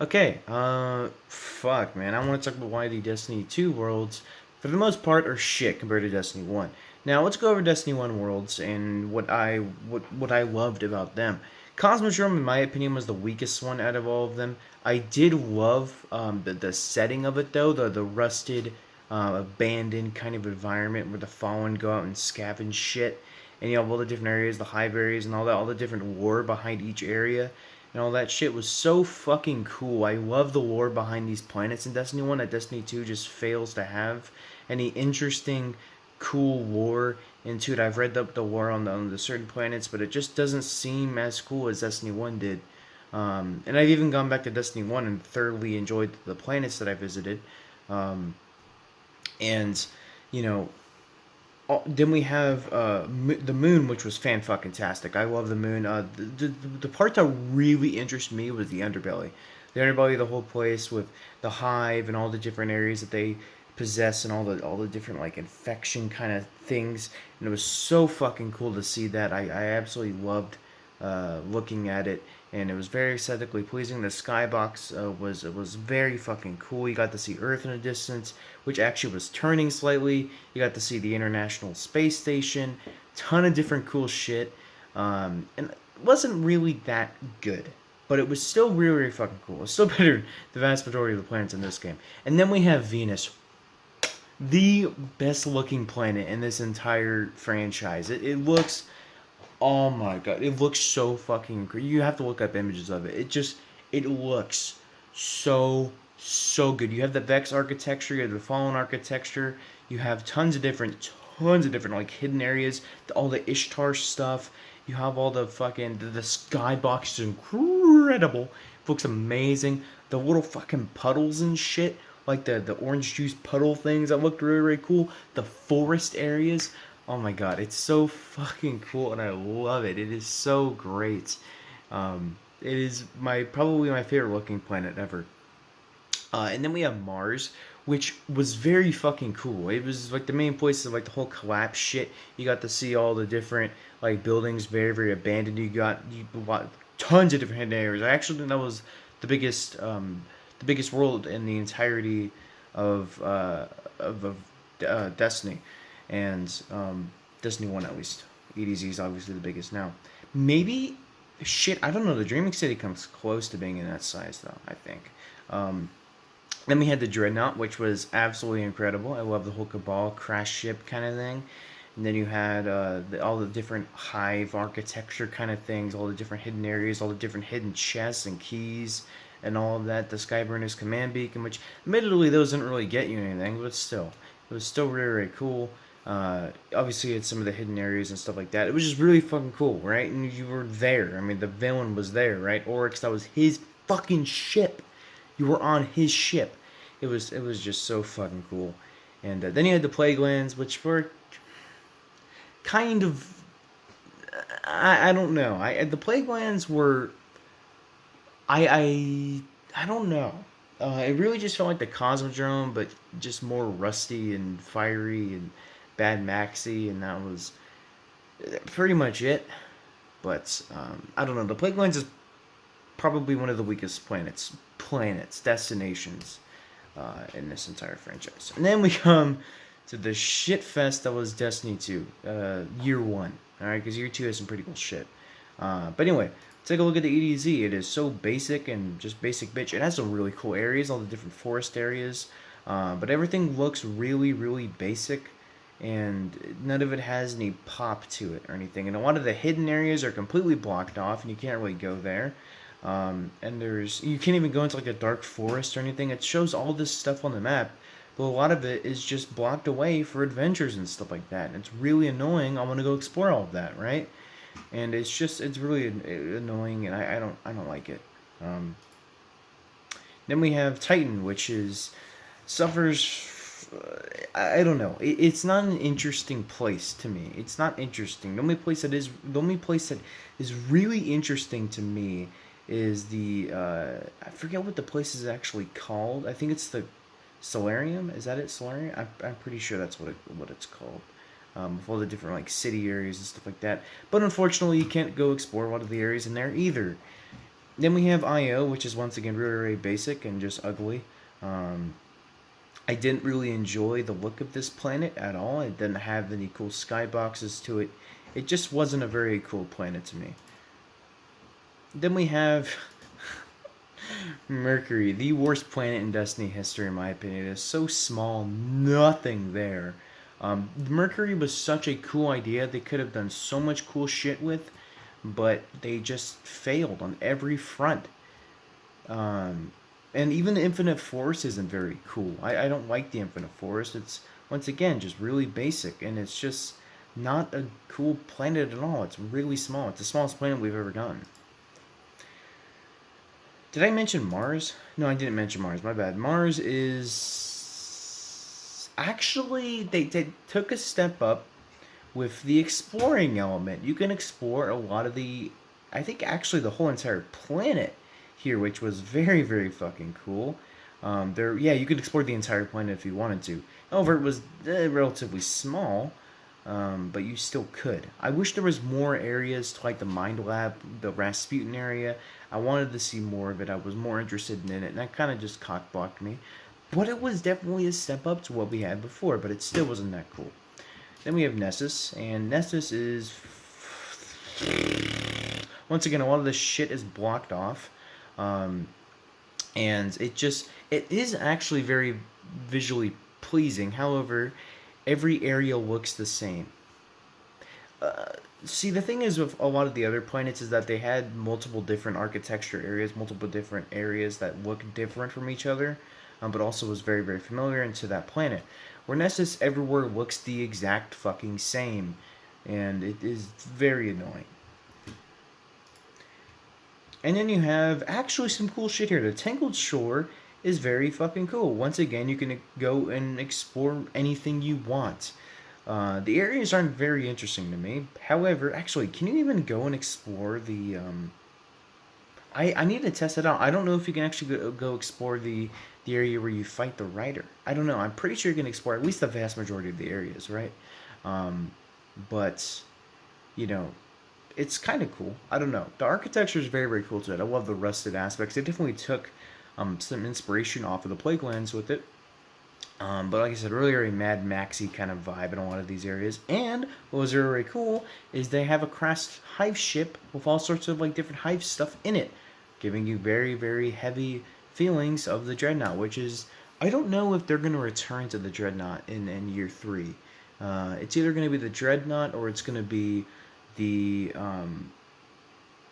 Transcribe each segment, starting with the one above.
Okay, fuck, man. I want to talk about why the Destiny 2 worlds, for the most part, are shit compared to Destiny 1. Now, let's go over Destiny 1 worlds and what I loved about them. Cosmodrome, in my opinion, was the weakest one out of all of them. I did love the setting of it, though, the rusted, abandoned kind of environment where the Fallen go out and scavenge shit. And you have all the different areas, the hive areas, and all that, all the different lore behind each area and all that shit was so fucking cool. I love the lore behind these planets in Destiny 1 that Destiny 2 just fails to have any interesting, cool lore into it. I've read the lore on the certain planets, but it just doesn't seem as cool as Destiny 1 did. And I've even gone back to Destiny 1 and thoroughly enjoyed the planets that I visited. Um, and, you know, then we have the moon, which was fan fucking tastic. I love the moon. The part that really interested me was the underbelly. The underbelly, the whole place with the hive and all the different areas that they possess and all the different like infection kind of things. And it was so fucking cool to see that. I absolutely loved looking at it, and it was very aesthetically pleasing. The skybox was very fucking cool. You got to see Earth in a distance, which actually was turning slightly. You got to see the International Space Station, ton of different cool shit, and it wasn't really that good. But it was still really, really fucking cool. It was still better than the vast majority of the planets in this game. And then we have Venus, the best looking planet in this entire franchise. It looks, oh my god, it looks so fucking great. You have to look up images of it. It looks so good. You have the Vex architecture, you have the Fallen architecture, you have tons of different like hidden areas, all the Ishtar stuff. You have all the fucking the skybox is incredible. It looks amazing. The little fucking puddles and shit, like the orange juice puddle things that looked really really cool. The forest areas. Oh my god, it's so fucking cool and I love it. It is so great. It is my probably my favorite looking planet ever. And then we have Mars, which was very fucking cool. It was like the main place of like the whole collapse shit. You got to see all the different like buildings, very very abandoned. You got tons of different hidden areas. I actually think that was the biggest world in the entirety of Destiny, and Destiny One at least. EDZ is obviously the biggest now. Maybe shit. I don't know. The Dreaming City comes close to being in that size though. I think. Um, then we had the Dreadnought, which was absolutely incredible. I love the whole Cabal crash ship kind of thing. And then you had all the different hive architecture kind of things, all the different hidden areas, all the different hidden chests and keys, and all of that. The Skyburner's command beacon, which admittedly those didn't really get you anything, but still, it was still really, really cool. Obviously, it's some of the hidden areas and stuff like that. It was just really fucking cool, right? And you were there. I mean, the villain was there, right? Oryx, that was his fucking ship. You were on his ship. It was just so fucking cool. And then you had the Plague Lands, which were kind of I don't know. The Plague Lands were I don't know. It really just felt like the Cosmodrome, but just more rusty and fiery and bad maxi, and that was pretty much it. But I don't know. The Plague Lands is probably one of the weakest destinations in this entire franchise. And then we come to the shit fest that was Destiny 2, Year 1. Alright, because Year 2 has some pretty cool shit. But anyway, take a look at the EDZ. It is so basic and just basic bitch. It has some really cool areas, all the different forest areas. But everything looks really, really basic. And none of it has any pop to it or anything. And a lot of the hidden areas are completely blocked off, and you can't really go there. And you can't even go into like a dark forest or anything. It shows all this stuff on the map, but a lot of it is just blocked away for adventures and stuff like that. And it's really annoying. I want to go explore all of that, right? And it's really annoying, and I don't like it. Then we have Titan, which suffers. I don't know. It's not an interesting place to me. It's not interesting. The only place that is really interesting to me is the I forget what the place is actually called. I think it's the Solarium. Is that it? Solarium? I'm pretty sure that's what it's called. With all the different like city areas and stuff like that. But unfortunately, you can't go explore a lot of the areas in there either. Then we have Io, which is once again really, really basic and just ugly. Um, I didn't really enjoy the look of this planet at all. It didn't have any cool skyboxes to it. It just wasn't a very cool planet to me. Then we have Mercury, the worst planet in Destiny history, in my opinion. It is so small, nothing there. Mercury was such a cool idea. They could have done so much cool shit with, but they just failed on every front. Um, and even the Infinite Forest isn't very cool. I don't like the Infinite Forest. It's, once again, just really basic, and it's just not a cool planet at all. It's really small. It's the smallest planet we've ever gotten. Did I mention Mars? No, I didn't mention Mars. My bad. Mars is actually they took a step up with the exploring element. You can explore a lot of the, I think actually the whole entire planet here, which was very very fucking cool. There, yeah, you could explore the entire planet if you wanted to. However, it was relatively small, but you still could. I wish there was more areas to like the Mind Lab, the Rasputin area. I wanted to see more of it. I was more interested in it, and that kind of just cockblocked me. But it was definitely a step up to what we had before, but it still wasn't that cool. Then we have Nessus, and Nessus is once again a lot of this shit is blocked off, um, and it is actually very visually pleasing. However, every area looks the same. See, the thing is with a lot of the other planets is that they had multiple different architecture areas, multiple different areas that look different from each other, but also was very, very familiar into that planet. Where Nessus everywhere looks the exact fucking same, and it is very annoying. And then you have actually some cool shit here. The Tangled Shore is very fucking cool. Once again, you can go and explore anything you want. The areas aren't very interesting to me. However, actually, can you even go and explore the? I need to test it out. I don't know if you can actually go explore the area where you fight the Rider. I don't know. I'm pretty sure you can explore at least the vast majority of the areas, right? Um, but you know, it's kind of cool. I don't know. The architecture is very, very cool to it. I love the rusted aspects. They definitely took some inspiration off of the Plaguelands with it. But like I said earlier, a Mad Maxy kind of vibe in a lot of these areas. And what was very, very cool is they have a crashed hive ship with all sorts of like different hive stuff in it, giving you very, very heavy feelings of the Dreadnought, which is, I don't know if they're going to return to the Dreadnought in year 3. It's either going to be the Dreadnought or it's going to be the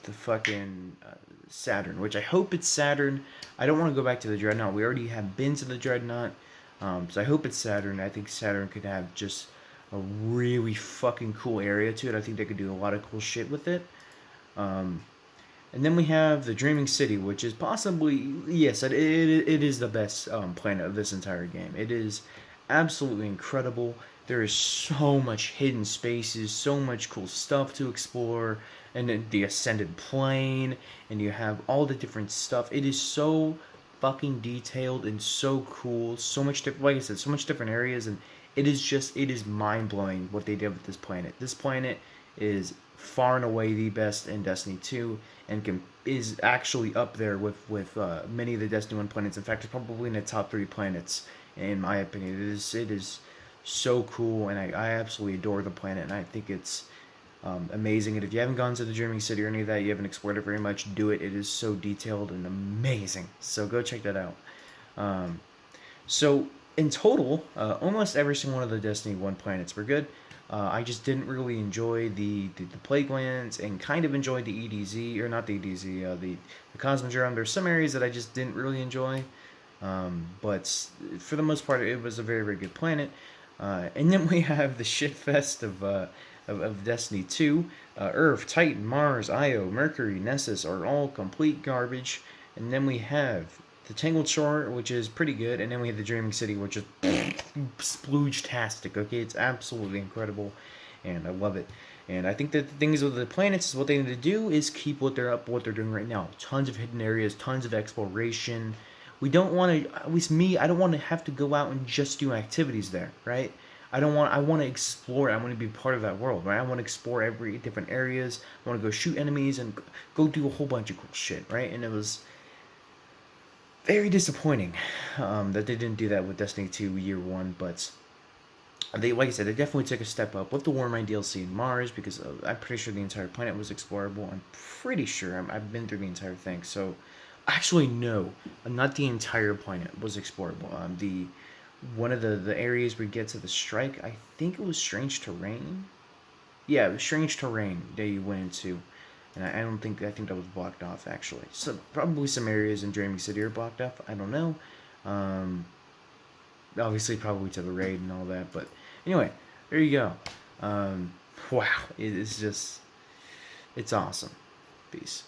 fucking Saturn, which I hope it's Saturn. I don't want to go back to the Dreadnought. We already have been to the Dreadnought. So I hope it's Saturn. I think Saturn could have just a really fucking cool area to it. I think they could do a lot of cool shit with it. Um, and then we have the Dreaming City, which is possibly, yes, it is the best planet of this entire game. It is absolutely incredible. There is so much hidden spaces, so much cool stuff to explore, and then the Ascended Plane, and you have all the different stuff. It is so fucking detailed and so cool. So much different, like I said, so much different areas, and it is mind blowing what they did with this planet. This planet is far and away the best in Destiny 2, and is actually up there with many of the Destiny 1 planets. In fact, it's probably in the top 3 planets in my opinion. It is so cool, and I absolutely adore the planet, and I think it's amazing. And if you haven't gone to the Dreaming City or any of that, you haven't explored it very much, do it. It is so detailed and amazing. So go check that out. Um, so in total, almost every single one of the Destiny 1 planets were good. I just didn't really enjoy the Plaguelands, and kind of enjoyed the EDZ, or not the EDZ, the Cosmodrome. There's some areas that I just didn't really enjoy. But for the most part, it was a very, very good planet. And then we have the shitfest of Destiny 2. Earth, Titan, Mars, Io, Mercury, Nessus are all complete garbage. And then we have the Tangled Shore, which is pretty good. And then we have the Dreaming City, which is splooge-tastic. Okay, it's absolutely incredible, and I love it. And I think that the things with the planets is what they need to do is keep what they're doing right now. Tons of hidden areas, tons of exploration. We don't want to, at least me, I don't want to have to go out and just do activities there, right? I want to explore. I want to be part of that world, right? I want to explore every different areas. I want to go shoot enemies and go do a whole bunch of cool shit, right? And it was very disappointing that they didn't do that with Destiny 2 Year One, but they, like I said, they definitely took a step up with the Warmind DLC in Mars because I'm pretty sure the entire planet was explorable. I'm pretty sure I've been through the entire thing, so actually no, not the entire planet was explorable. The one of the areas we get to the strike, I think it was Strange Terrain. Yeah, it was Strange Terrain that you went into, and I don't think I think that was blocked off actually. So probably some areas in Dreaming City are blocked off. I don't know. Um, Obviously, probably to the raid and all that, but anyway, there you go. Wow, it is just it's awesome. Peace.